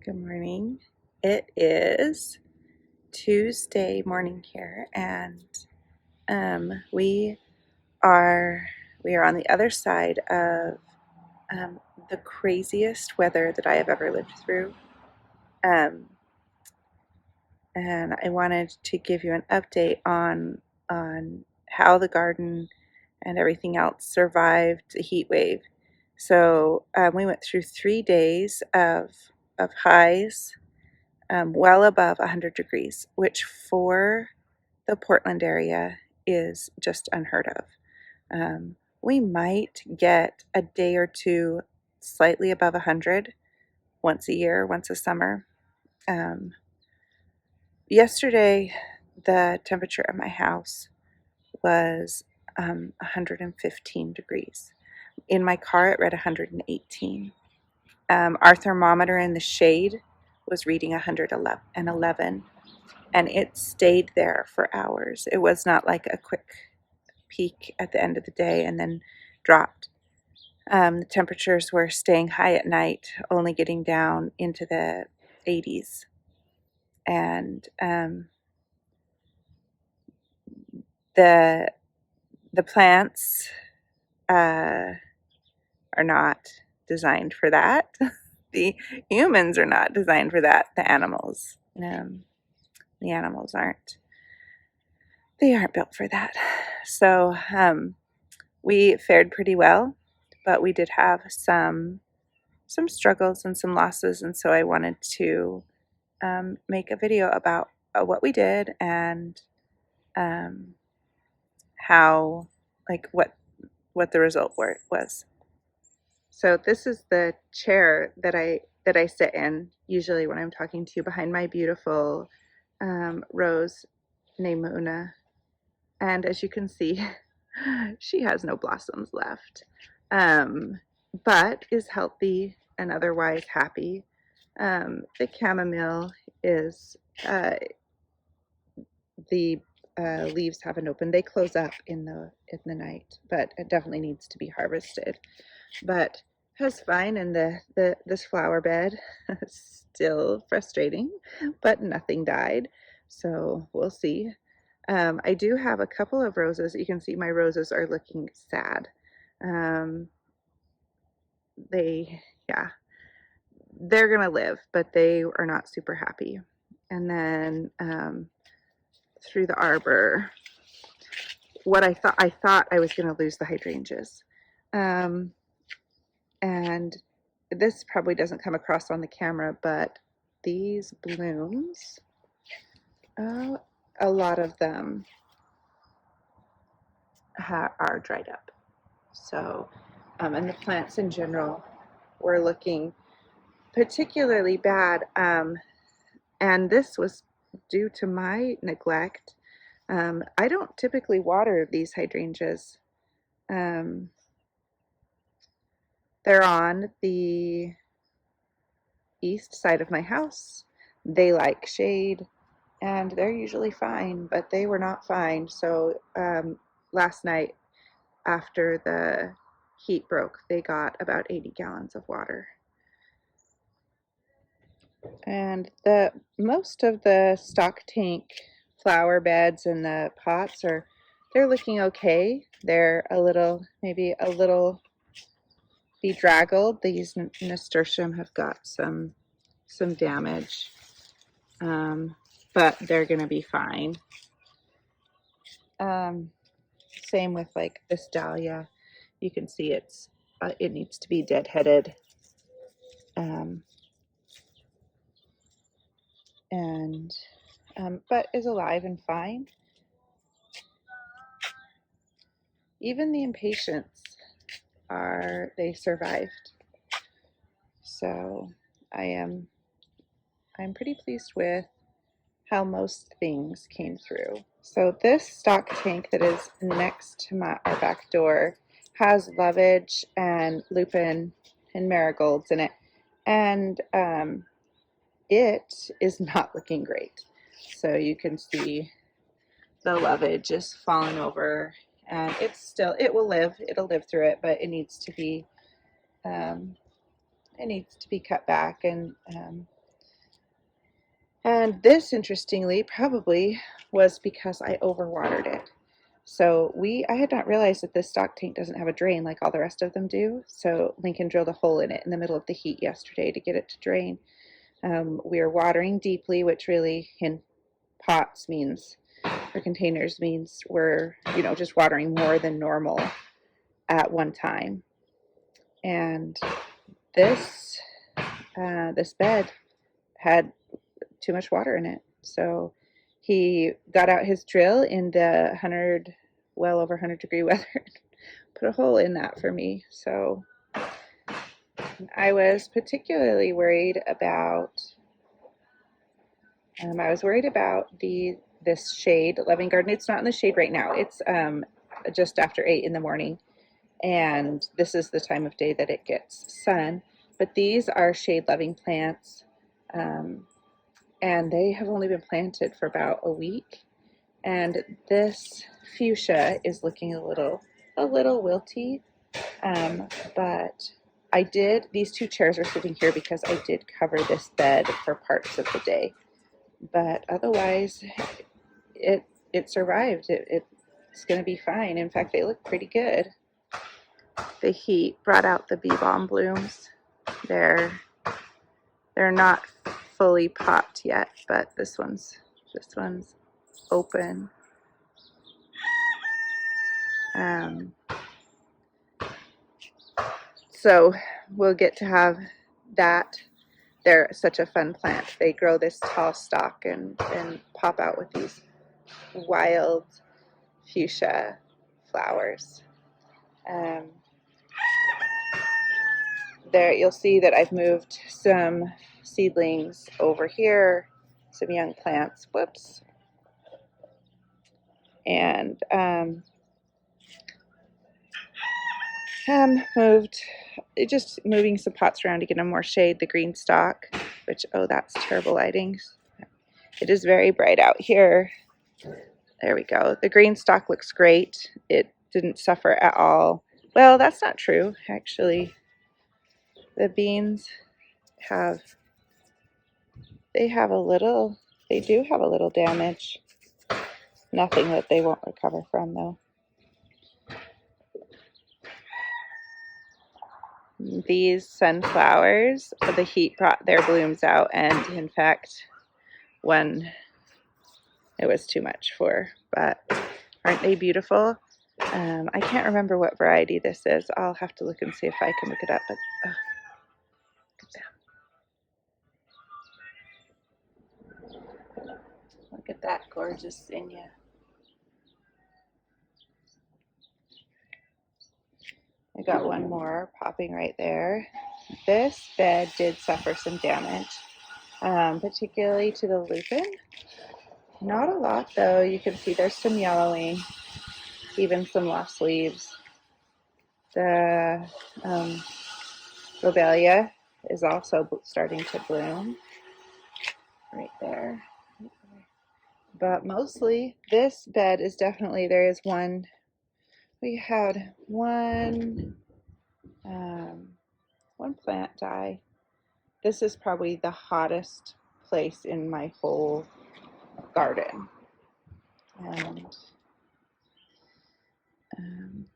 Good morning. It is Tuesday morning here, and we are on the other side of um, the craziest weather that I have ever lived through. Um, and I wanted to give you an update on how the garden and everything else survived the heat wave. So we went through 3 days of highs well above 100 degrees, which for the Portland area is just unheard of. We might get a day or two slightly above 100 once a year, once a summer. Yesterday, the temperature at my house was 115 degrees. In my car, it read 118. Our thermometer in the shade was reading 111, and it stayed there for hours. It was not like a quick peak at the end of the day and then dropped. The temperatures were staying high at night, only getting down into the 80s. And the plants are not designed for that. The humans are not designed for that. The animals aren't. They aren't built for that. So we fared pretty well, but we did have some struggles and some losses, and so I wanted to make a video about what we did and how, like, what the result was. So this is the chair that I sit in usually when I'm talking to you, behind my beautiful rose named Mauna. And as you can see, she has no blossoms left, but is healthy and otherwise happy. The chamomile is, the leaves haven't opened. They close up in the night, but it definitely needs to be harvested. But has fine, and this flower bed still frustrating, but nothing died. So we'll see. I do have a couple of roses. You can see my roses are looking sad. Yeah, they're gonna live, but they are not super happy. And then through the arbor, what I thought I was gonna lose the hydrangeas, and this probably doesn't come across on the camera, but these blooms, a lot of them are dried up. So, and the plants in general were looking particularly bad. And this was due to my neglect. I don't typically water these hydrangeas. They're on the east side of my house. They like shade, and they're usually fine, but they were not fine. So last night, after the heat broke, they got about 80 gallons of water. And the most of the stock tank flower beds and the pots they're looking okay. They're maybe a little bedraggled. These nasturtium have got some damage, but they're gonna be fine. Same with like this dahlia. You can see it needs to be deadheaded. But is alive and fine. Even the impatiens they survived. So I'm pretty pleased with how most things came through. So this stock tank that is next to our back door has lovage and lupin and marigolds in it, and it is not looking great. So you can see the lovage is falling over, and it'll live through it, but it needs to be cut back, and And this, interestingly, probably was because I overwatered it. So I had not realized that this stock tank doesn't have a drain like all the rest of them do. So Lincoln drilled a hole in it in the middle of the heat yesterday to get it to drain. We are watering deeply, which really in pots means, or containers means, we're, just watering more than normal at one time. And this this bed had too much water in it. So he got out his drill in the well over 100-degree weather, put a hole in that for me. So I was particularly worried about. I was worried about this shade Loving Garden. It's not in the shade right now. It's just after 8 in the morning, and this is the time of day that it gets sun. But these are shade loving plants. And they have only been planted for about a week. And this fuchsia is looking a little wilty. But these two chairs are sitting here because I did cover this bed for parts of the day. But otherwise, it survived. It's going to be fine. In fact, they look pretty good. The heat brought out the bee balm blooms. They're not fully popped yet, but this one's open. So we'll get to have that. They're such a fun plant. They grow this tall stalk and pop out with these wild fuchsia flowers. There you'll see that I've moved some seedlings over here, some young plants. Whoops. And moving some pots around to get them more shade. The green stalk, which, oh, that's terrible lighting. It is very bright out here. There we go. The green stalk looks great. It didn't suffer at all. Well, that's not true, actually. The beans they do have a little damage. Nothing that they won't recover from, though. These sunflowers, the heat brought their blooms out, and in fact, one it was too much for, but aren't they beautiful? I can't remember what variety this is. I'll have to look and see if I can look it up, but look at that gorgeous zinnia. I got one more popping right there. This bed did suffer some damage, particularly to the lupin. Not a lot, though. You can see there's some yellowing, even some lost leaves. The lobelia is also starting to bloom right there. But mostly, this bed is definitely, there is one, we had one plant die. This is probably the hottest place in my whole garden. And it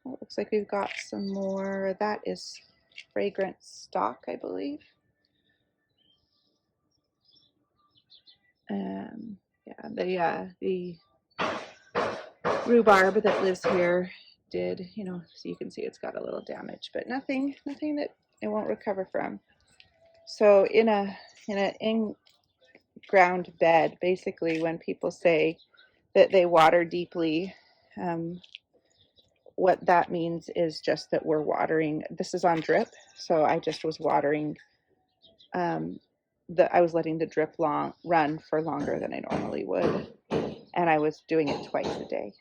looks like we've got some more. That is fragrant stock, I believe. The rhubarb that lives here did, so you can see it's got a little damage, but nothing that it won't recover from. So in an in-ground bed, basically, when people say that they water deeply, what that means is just that we're watering. This is on drip, so I just was watering. I was letting the drip run for longer than I normally would, and I was doing it twice a day.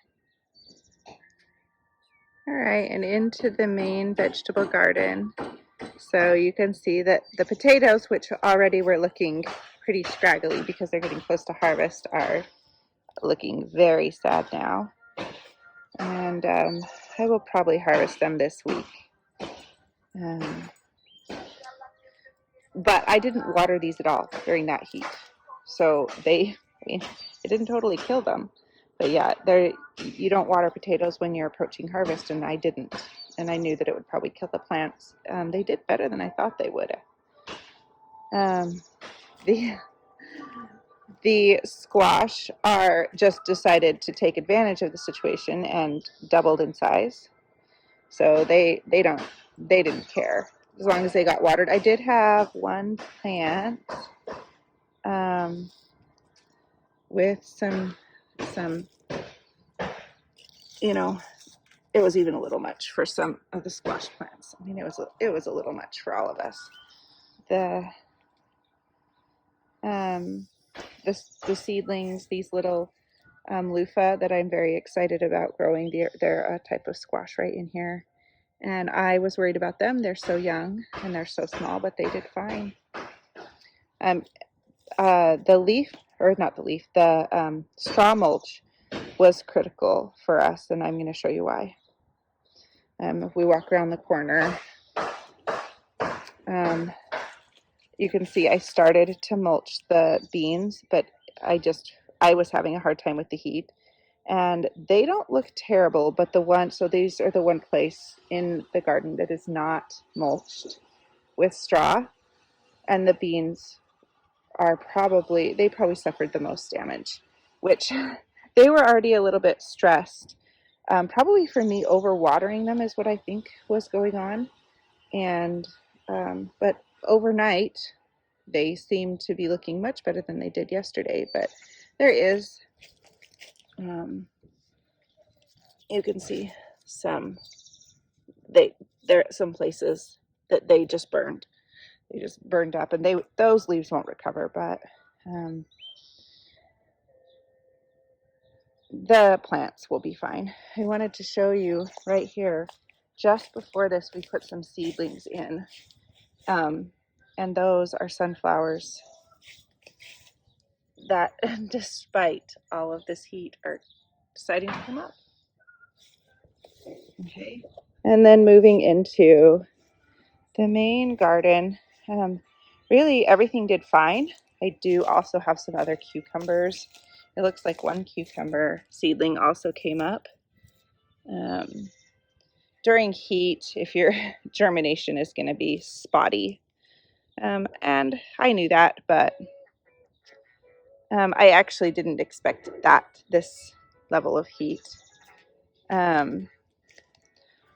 All right, and into the main vegetable garden. So you can see that the potatoes, which already were looking pretty scraggly because they're getting close to harvest, are looking very sad now. And I will probably harvest them this week. But I didn't water these at all during that heat. So I mean, it didn't totally kill them. But yeah, you don't water potatoes when you're approaching harvest, and I didn't. And I knew that it would probably kill the plants. They did better than I thought they would. The the squash are just decided to take advantage of the situation and doubled in size. So they didn't care as long as they got watered. I did have one plant with some it was even a little much for some of the squash plants. I mean, it was a little much for all of us. The the seedlings, these little loofah that I'm very excited about growing. They're a type of squash right in here. And I was worried about them. They're so young and they're so small, but they did fine. The leaf, or not the leaf, the straw mulch was critical for us, and I'm going to show you why. If we walk around the corner, you can see I started to mulch the beans, but I was having a hard time with the heat. And they don't look terrible, but so these are the one place in the garden that is not mulched with straw, and the beans they probably suffered the most damage, which they were already a little bit stressed. Probably for me, overwatering them is what I think was going on. And but overnight, they seem to be looking much better than they did yesterday. But there is, you can see there are some places that they just burned. They just burned up, and those leaves won't recover. But the plants will be fine. I wanted to show you right here, just before this, we put some seedlings in. And those are sunflowers that, despite all of this heat, are deciding to come up. Okay. And then moving into the main garden, really everything did fine. I do also have some other cucumbers. It looks like one cucumber seedling also came up. During heat, if your germination is going to be spotty. And I knew that, but I actually didn't expect this level of heat.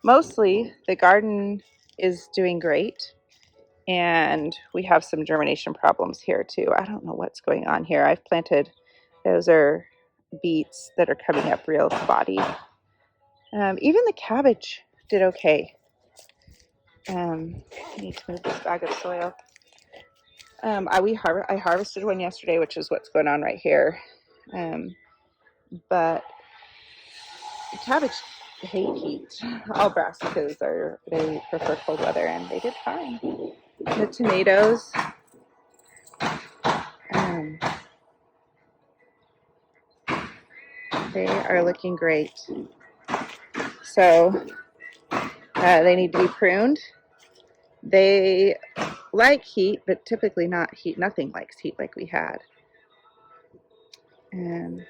Mostly, the garden is doing great, and we have some germination problems here too. I don't know what's going on here. I've planted, those are beets that are coming up real spotty. Even the cabbage did okay. I need to move this bag of soil. I harvested one yesterday, which is what's going on right here. But the cabbage hate heat. All brassicas they prefer cold weather, and they did fine. The tomatoes, they are looking great. So they need to be pruned. They like heat, but typically not heat. Nothing likes heat like we had. And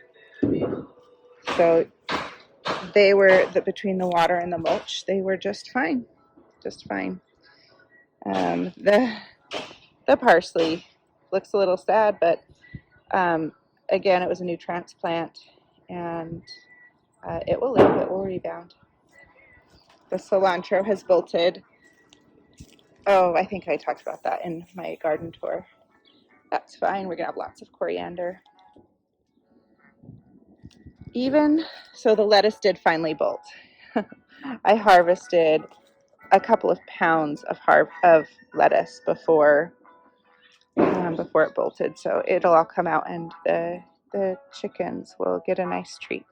so they were, between the water and the mulch, they were just fine. Just fine. The parsley looks a little sad, but again, it was a new transplant, and it will live. It will rebound. The cilantro has bolted. Oh, I think I talked about that in my garden tour. That's fine. We're gonna have lots of coriander. Even so, the lettuce did finally bolt. I harvested a couple of pounds of lettuce before it bolted, so it'll all come out, and the chickens will get a nice treat.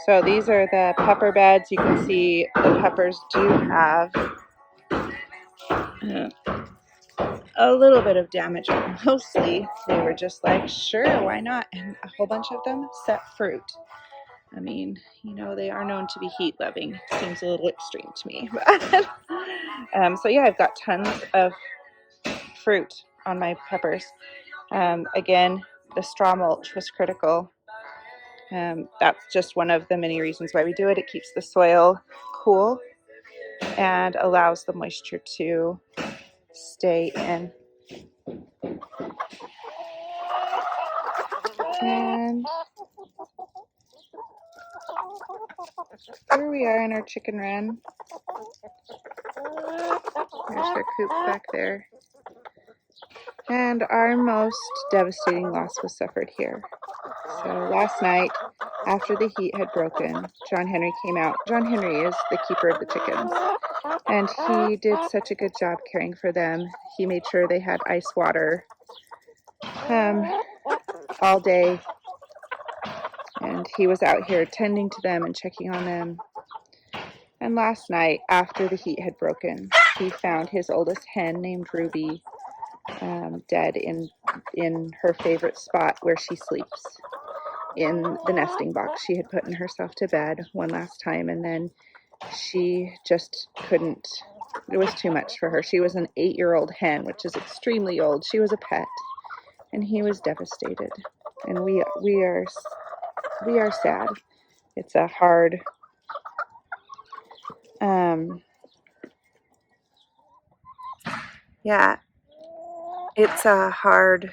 So these are the pepper beds. You can see the peppers do have a little bit of damage, but mostly they were just like, sure, why not? And a whole bunch of them set fruit. I mean, they are known to be heat loving. Seems a little extreme to me. So yeah, I've got tons of fruit on my peppers. Again, the straw mulch was critical. That's just one of the many reasons why we do it. It keeps the soil cool and allows the moisture to stay in. And here we are in our chicken run. There's their coop back there. And our most devastating loss was suffered here. So last night, after the heat had broken, John Henry came out. John Henry is the keeper of the chickens, and he did such a good job caring for them. He made sure they had ice water all day, and he was out here tending to them and checking on them. And last night, after the heat had broken, he found his oldest hen named Ruby dead in her favorite spot where she sleeps, in the nesting box. She had put herself to bed one last time, and then she just couldn't. It was too much for her. She was an 8-year-old hen, which is extremely old. She was a pet, and he was devastated. And we are sad. It's a hard yeah, it's a hard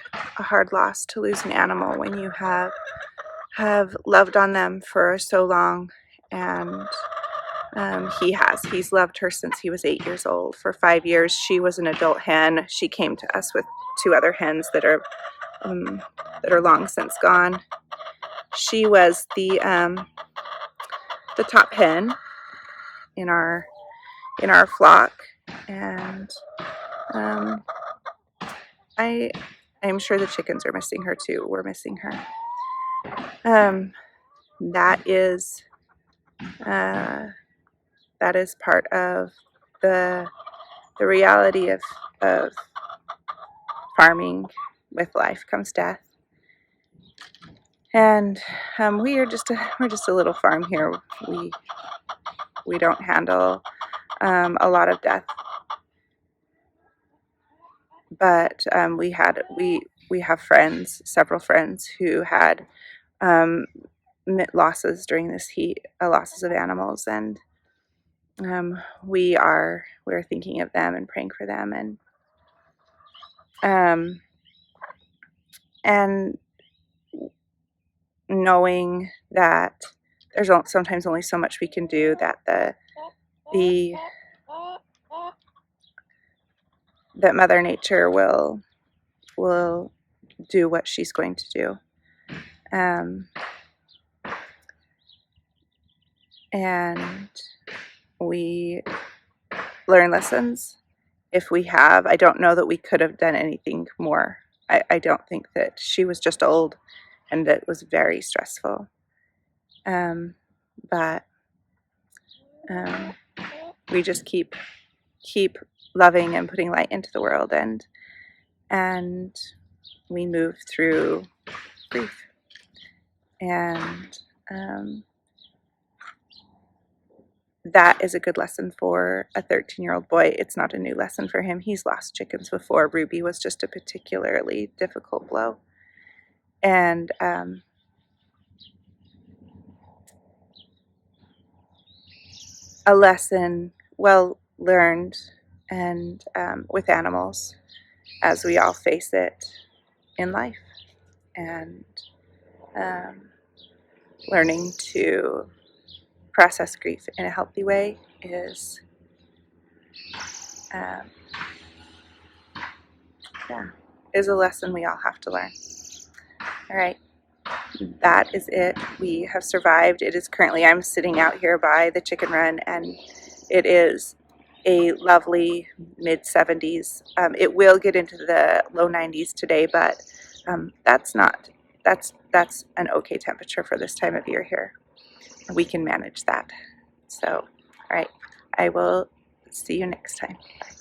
loss to lose an animal when you have loved on them for so long. And he's loved her since he was 8 years old. For 5 years, she was an adult hen. She came to us with 2 other hens that are long since gone. She was the top hen in our flock, and I'm sure the chickens are missing her too. We're missing her. That is part of the reality of farming. With life comes death, and we're just a little farm here. We don't handle a lot of death, but we have several friends who had losses during this heat, losses of animals, and we're thinking of them and praying for them, and knowing that there's sometimes only so much we can do, that that Mother Nature will do what she's going to do. And we learn lessons if we have. I don't know that we could have done anything more. I don't think that she was just old, and it was very stressful. But we just keep loving and putting light into the world, and we move through grief. And that is a good lesson for a 13-year-old boy. It's not a new lesson for him. He's lost chickens before. Ruby was just a particularly difficult blow. And a lesson well learned, and with animals, as we all face it in life. And learning to process grief in a healthy way is a lesson we all have to learn. All right, that is it. We have survived. It is currently, I'm sitting out here by the chicken run, and it is a lovely mid-70s. It will get into the low 90s today, but that's an okay temperature for this time of year here. We can manage that. So, all right, I will see you next time. Bye.